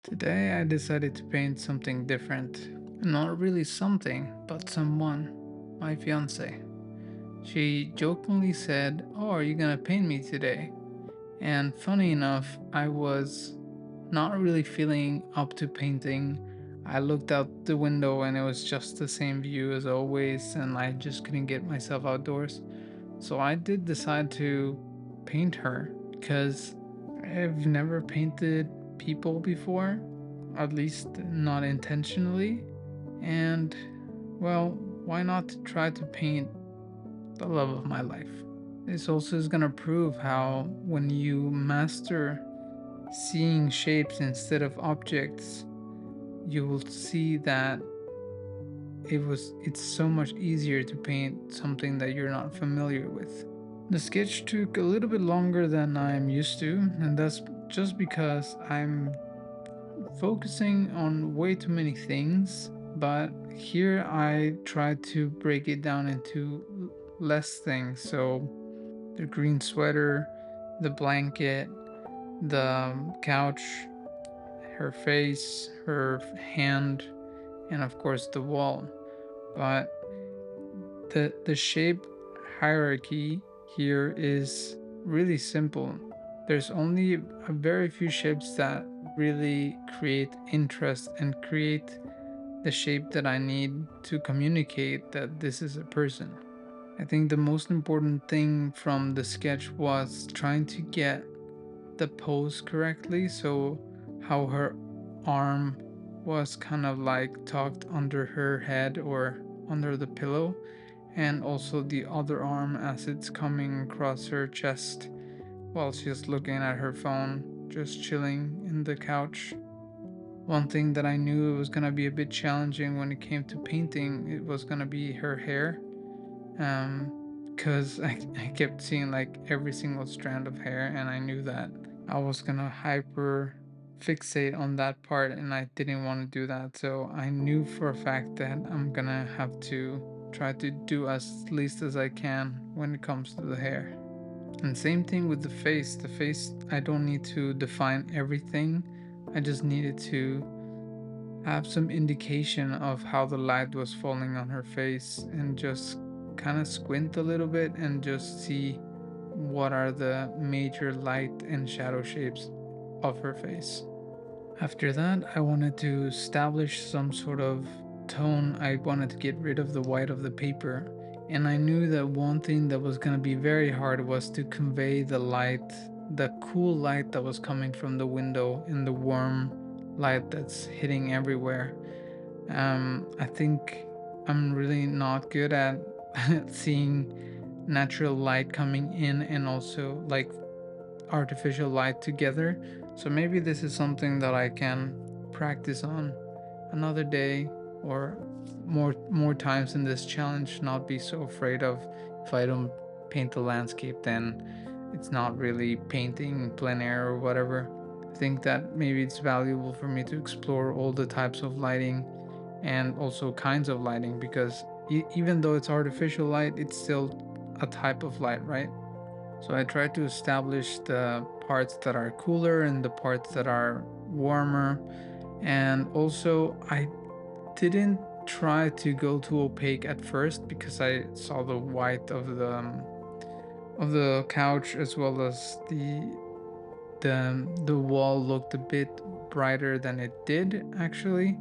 Today I decided to paint something different. Not really something, but someone. My fiance. She jokingly said, "Oh, are you gonna paint me today?" And funny enough, I was not really feeling up to painting. I looked out the window and it was just the same view as always, and I just couldn't get myself outdoors. So I did decide to paint her because I've never painted people before, at least not intentionally. And well, why not try to paint the love of my life? This also is going to prove how when you master seeing shapes instead of objects, you will see that it's so much easier to paint something that you're not familiar with. The sketch took a little bit longer than I'm used to, and that's just because I'm focusing on way too many things. But here I try to break it down into less things. So the green sweater, the blanket, the couch, her face, her hand, and of course the wall. But the shape hierarchy here is really simple. There's only a very few shapes that really create interest and create the shape that I need to communicate that this is a person. I think the most important thing from the sketch was trying to get the pose correctly. So, how her arm was kind of like tucked under her head or under the pillow, and also the other arm as it's coming across her chest while she's looking at her phone, just chilling in the couch. One thing that I knew it was gonna be a bit challenging when it came to painting, it was gonna be her hair. Because I kept seeing like every single strand of hair, and I knew that I was gonna hyper fixate on that part, and I didn't want to do that. So I knew for a fact that I'm gonna have to try to do as least as I can when it comes to the hair. And same thing with the face. The face, I don't need to define everything. I just needed to have some indication of how the light was falling on her face and just kind of squint a little bit and just see what are the major light and shadow shapes of her face. After that, I wanted to establish some sort of tone. I wanted to get rid of the white of the paper. And I knew that one thing that was going to be very hard was to convey the light, the cool light that was coming from the window and the warm light that's hitting everywhere. I think I'm really not good at seeing natural light coming in and also like artificial light together. So maybe this is something that I can practice on another day or more times in this challenge, not be so afraid of if I don't paint the landscape then it's not really painting plein air or whatever. I think that maybe it's valuable for me to explore all the types of lighting and also kinds of lighting because even though it's artificial light, it's still a type of light, right? So I try to establish the parts that are cooler and the parts that are warmer. And also, I didn't try to go too opaque at first because I saw the white of the couch as well as the wall looked a bit brighter than it did actually,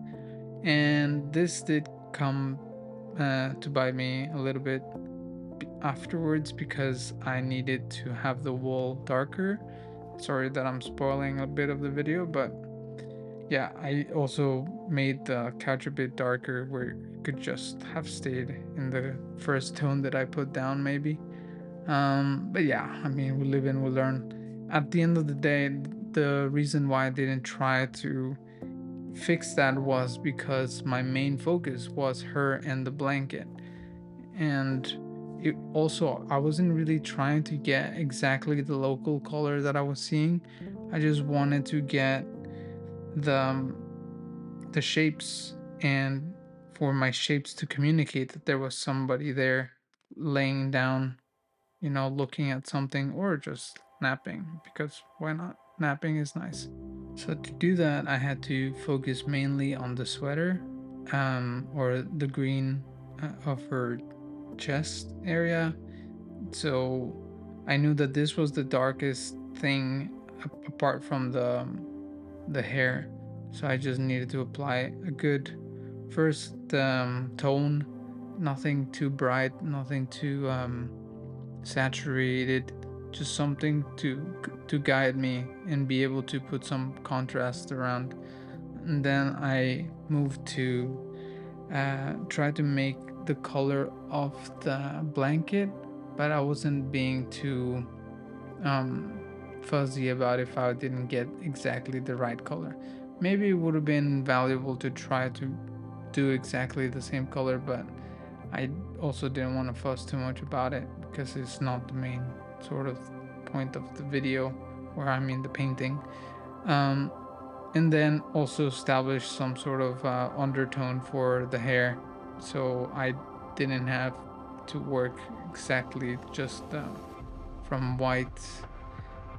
and this did come to bite me a little bit afterwards because I needed to have the wall darker. Sorry that I'm spoiling a bit of the video, but yeah, I also made the couch a bit darker where it could just have stayed in the first tone that I put down, maybe. But yeah, I mean, we live and we learn. At the end of the day, the reason why I didn't try to fix that was because my main focus was her and the blanket. And it also, I wasn't really trying to get exactly the local color that I was seeing. I just wanted to get the shapes and for my shapes to communicate that there was somebody there laying down, looking at something or just napping because why not? napping is nice. So to do that, I had to focus mainly on the sweater, or the green of her chest area. So I knew that this was the darkest thing apart from the hair. So I just needed to apply a good first tone, nothing too bright, nothing too saturated, just something to guide me and be able to put some contrast around. And then I moved to try to make the color of the blanket, but I wasn't being too fuzzy about if I didn't get exactly the right color. Maybe it would have been valuable to try to do exactly the same color, but I also didn't want to fuss too much about it because it's not the main sort of point of the video, or I mean the painting. Um, and then also establish some sort of undertone for the hair, so I didn't have to work exactly just from white,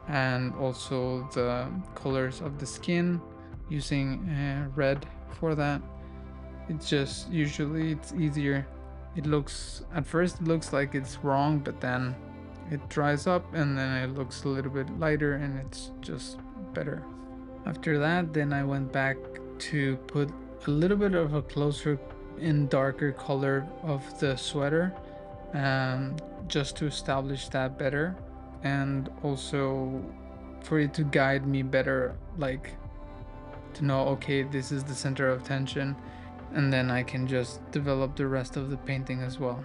and also the colors of the skin using red for that. It's just usually it's easier. It looks at first it looks like it's wrong, but then it dries up and then it looks a little bit lighter and it's just better. After that, then I went back to put a little bit of a closer and darker color of the sweater, um, just to establish that better, and also for it to guide me better, like to know, okay, this is the center of tension, and then I can just develop the rest of the painting as well.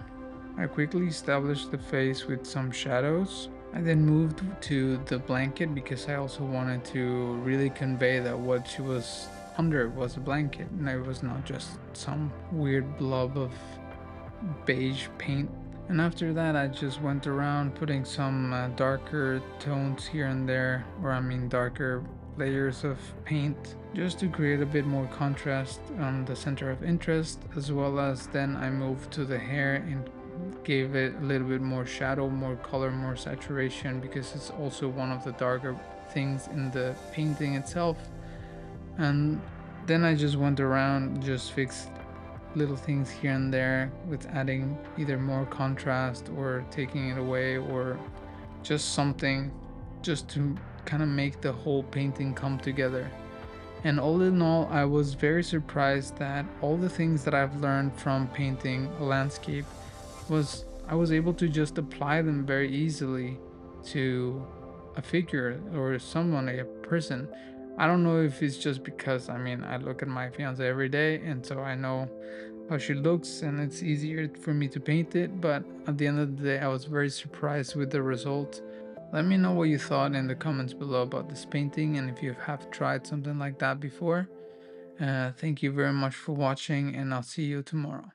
I quickly established the face with some shadows. I then moved to the blanket because I also wanted to really convey that what she was under was a blanket and it was not just some weird blob of beige paint. And after that, I just went around putting some darker tones here and there, or I mean darker layers of paint, just to create a bit more contrast on the center of interest, as well as then I moved to the hair and gave it a little bit more shadow, more color, more saturation, because it's also one of the darker things in the painting itself. And then I just went around, just fixed little things here and there with adding either more contrast or taking it away, or just something just to kind of make the whole painting come together. And all in all, I was very surprised that all the things that I've learned from painting a landscape was I was able to just apply them very easily to a figure or someone, a person. I don't know if it's just because I mean I look at my fiance every day and so I know how she looks and it's easier for me to paint it, but at the end of the day I was very surprised with the result. Let me know what you thought in the comments below about this painting and if you have tried something like that before. Thank you very much for watching and I'll see you tomorrow.